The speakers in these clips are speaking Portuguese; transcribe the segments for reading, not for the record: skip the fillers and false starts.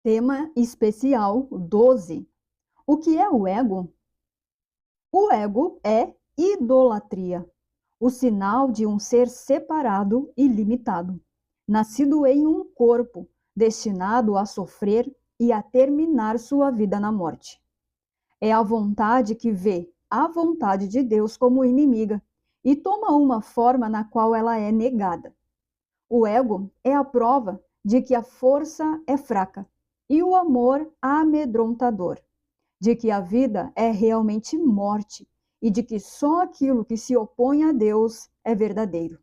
Tema especial 12. O que é o ego? O ego é idolatria, o sinal de um ser separado e limitado, nascido em um corpo, destinado a sofrer e a terminar sua vida na morte. É a vontade que vê a vontade de Deus como inimiga e toma uma forma na qual ela é negada. O ego é a prova de que a força é fraca e o amor amedrontador, de que a vida é realmente morte e de que só aquilo que se opõe a Deus é verdadeiro.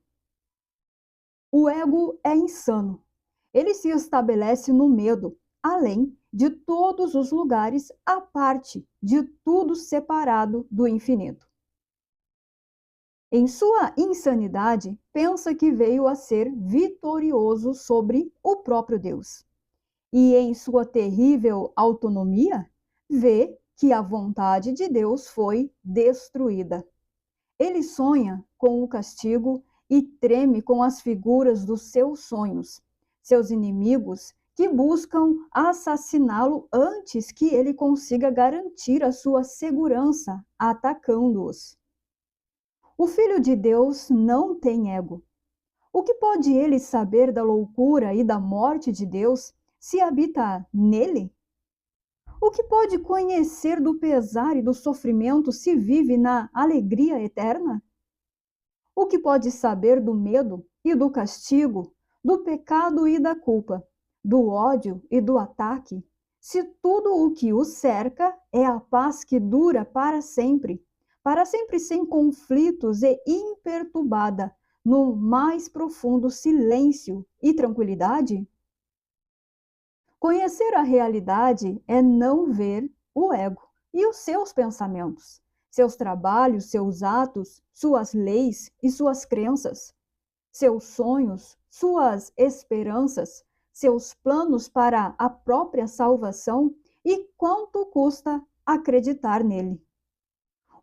O ego é insano. Ele se estabelece no medo, além de todos os lugares, à parte de tudo separado do infinito. Em sua insanidade, pensa que veio a ser vitorioso sobre o próprio Deus. E em sua terrível autonomia, vê que a vontade de Deus foi destruída. Ele sonha com o castigo e treme com as figuras dos seus sonhos, seus inimigos que buscam assassiná-lo antes que ele consiga garantir a sua segurança atacando-os. O Filho de Deus não tem ego. O que pode ele saber da loucura e da morte de Deus se habita nele? O que pode conhecer do pesar e do sofrimento se vive na alegria eterna? O que pode saber do medo e do castigo, do pecado e da culpa, do ódio e do ataque, se tudo o que o cerca é a paz que dura para sempre sem conflitos e imperturbada, no mais profundo silêncio e tranquilidade? Conhecer a realidade é não ver o ego e os seus pensamentos, seus trabalhos, seus atos, suas leis e suas crenças, seus sonhos, suas esperanças, seus planos para a própria salvação e quanto custa acreditar nele.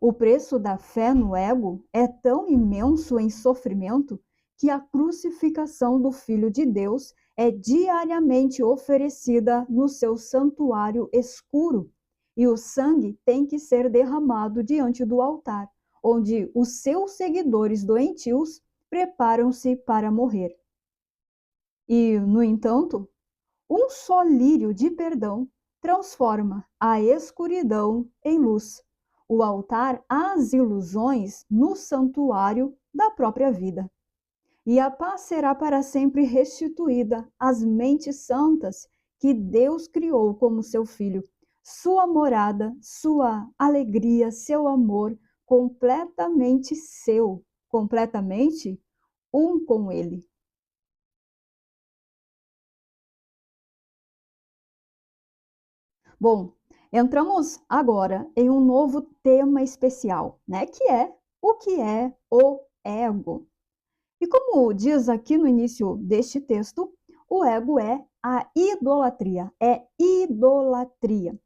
O preço da fé no ego é tão imenso em sofrimento que a crucificação do Filho de Deus é diariamente oferecida no seu santuário escuro, e o sangue tem que ser derramado diante do altar, onde os seus seguidores doentios preparam-se para morrer. E, no entanto, um só lírio de perdão transforma a escuridão em luz, o altar às ilusões no santuário da própria vida. E a paz será para sempre restituída às mentes santas que Deus criou como seu filho, sua morada, sua alegria, seu amor, completamente seu, completamente um com ele. Bom, entramos agora em um novo tema especial, né? Que é o ego. E como diz aqui no início deste texto, o ego é a idolatria, é idolatria.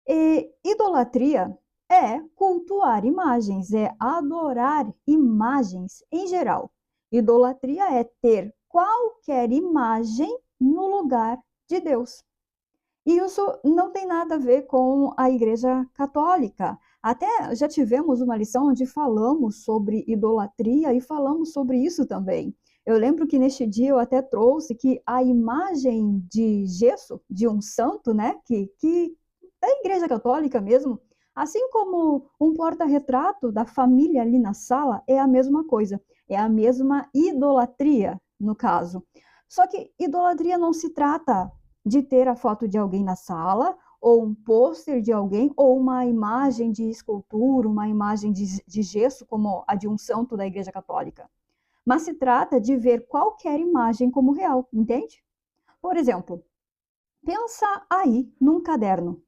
E idolatria é cultuar imagens, é adorar imagens em geral. Idolatria é ter qualquer imagem no lugar de Deus. E isso não tem nada a ver com a Igreja Católica. Até já tivemos uma lição onde falamos sobre idolatria e falamos sobre isso também. Eu lembro que neste dia eu até trouxe que a imagem de gesso de um santo, né, que da Igreja Católica mesmo, assim como um porta-retrato da família ali na sala, é a mesma coisa, é a mesma idolatria, no caso. Só que idolatria não se trata de ter a foto de alguém na sala, ou um pôster de alguém, ou uma imagem de escultura, uma imagem de gesso, como a de um santo da Igreja Católica. Mas se trata de ver qualquer imagem como real, entende? Por exemplo, pensa aí num caderno.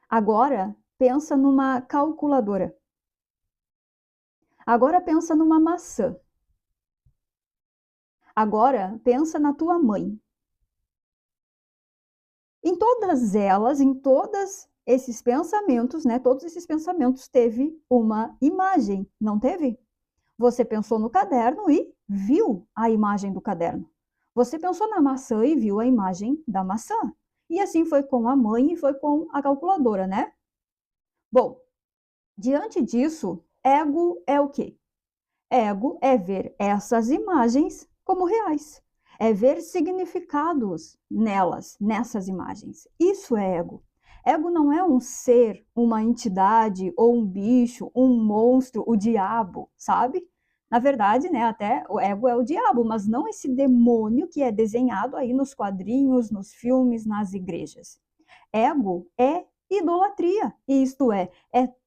Agora, pensa numa calculadora. Agora, pensa numa maçã. Agora, pensa na tua mãe. Em todas elas, em todos esses pensamentos, né? Todos esses pensamentos teve uma imagem, não teve? Você pensou no caderno e viu a imagem do caderno. Você pensou na maçã e viu a imagem da maçã. E assim foi com a mãe e foi com a calculadora, né? Bom, diante disso, ego é o quê? Ego é ver essas imagens como reais. É ver significados nelas, nessas imagens. Isso é ego. Ego não é um ser, uma entidade ou um bicho, um monstro, o diabo, sabe? Na verdade, né, até o ego é o diabo, mas não esse demônio que é desenhado aí nos quadrinhos, nos filmes, nas igrejas. Ego é idolatria, isto é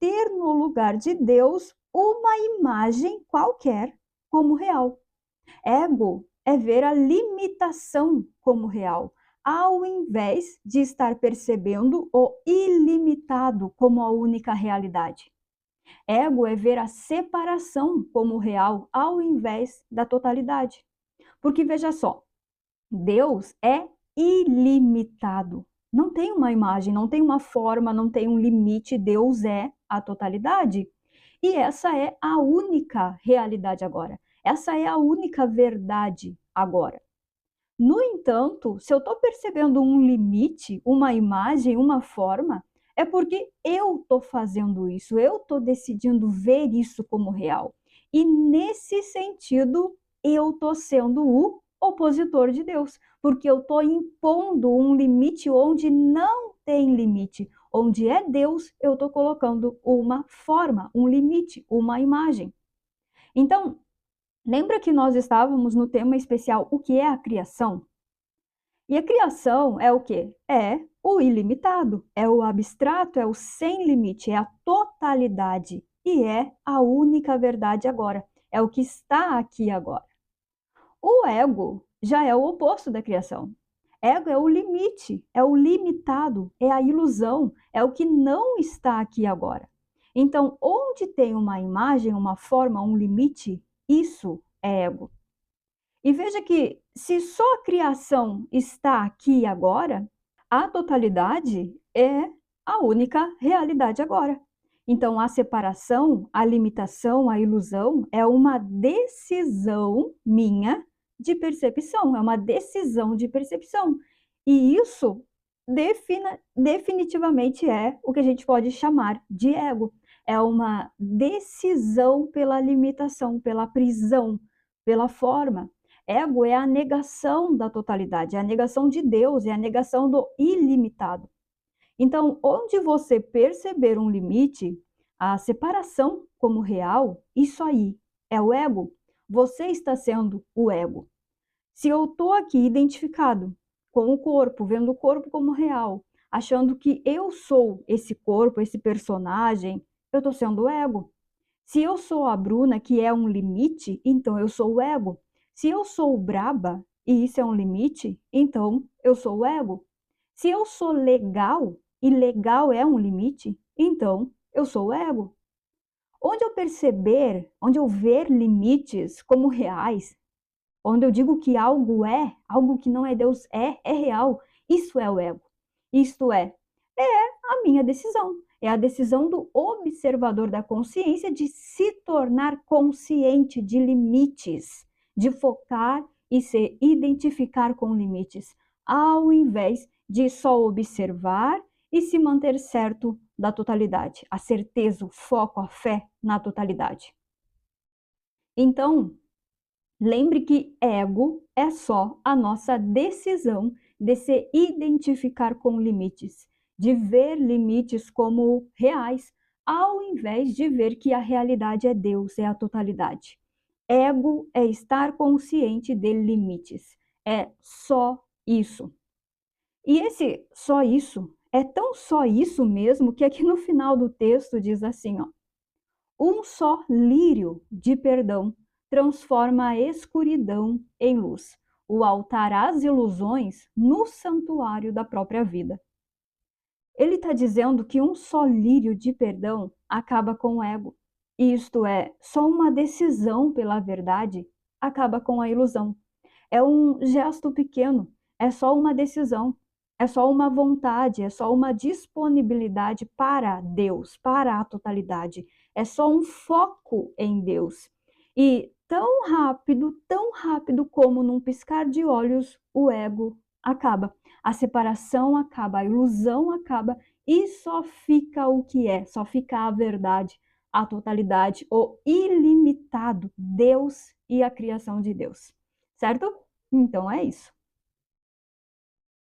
ter no lugar de Deus uma imagem qualquer como real. Ego é ver a limitação como real, ao invés de estar percebendo o ilimitado como a única realidade. Ego é ver a separação como real, ao invés da totalidade. Porque veja só, Deus é ilimitado. Não tem uma imagem, não tem uma forma, não tem um limite. Deus é a totalidade. E essa é a única realidade agora. Essa é a única verdade agora. No entanto, se eu estou percebendo um limite, uma imagem, uma forma, é porque eu estou fazendo isso, eu estou decidindo ver isso como real. E nesse sentido, eu estou sendo o opositor de Deus, porque eu estou impondo um limite onde não tem limite. Onde é Deus, eu estou colocando uma forma, um limite, uma imagem. Então, lembra que nós estávamos no tema especial, o que é a criação? E a criação é o quê? É o ilimitado, é o abstrato, é o sem limite, é a totalidade e é a única verdade agora, é o que está aqui agora. O ego já é o oposto da criação. Ego é o limite, é o limitado, é a ilusão, é o que não está aqui agora. Então, onde tem uma imagem, uma forma, um limite, isso é ego. E veja que se só a criação está aqui e agora, a totalidade é a única realidade agora. Então, a separação, a limitação, a ilusão é uma decisão minha de percepção, é uma decisão de percepção. E isso definitivamente é o que a gente pode chamar de ego. É uma decisão pela limitação, pela prisão, pela forma. Ego é a negação da totalidade, é a negação de Deus, é a negação do ilimitado. Então, onde você perceber um limite, a separação como real, isso aí é o ego. Você está sendo o ego. Se eu estou aqui identificado com o corpo, vendo o corpo como real, achando que eu sou esse corpo, esse personagem, eu estou sendo o ego. Se eu sou a Bruna, que é um limite, então eu sou o ego. Se eu sou braba e isso é um limite, então eu sou o ego. Se eu sou legal e legal é um limite, então eu sou o ego. Onde eu perceber, onde eu ver limites como reais, onde eu digo que algo que não é Deus é real, isso é o ego. Isto é a minha decisão. É a decisão do observador da consciência de se tornar consciente de limites, de focar e se identificar com limites, ao invés de só observar e se manter certo da totalidade, a certeza, o foco, a fé na totalidade. Então, lembre que ego é só a nossa decisão de se identificar com limites, de ver limites como reais, ao invés de ver que a realidade é Deus, é a totalidade. Ego é estar consciente de limites. É só isso. E esse só isso é tão só isso mesmo que aqui no final do texto diz assim, ó: um só lírio de perdão transforma a escuridão em luz, o altar às ilusões no santuário da própria vida. Ele está dizendo que um só lírio de perdão acaba com o ego. Isto é, só uma decisão pela verdade acaba com a ilusão. É um gesto pequeno, é só uma decisão, é só uma vontade, é só uma disponibilidade para Deus, para a totalidade. É só um foco em Deus. E tão rápido como num piscar de olhos, o ego acaba. A separação acaba, a ilusão acaba e só fica o que é, só fica a verdade, a totalidade, o ilimitado, Deus e a criação de Deus. Certo? Então é isso.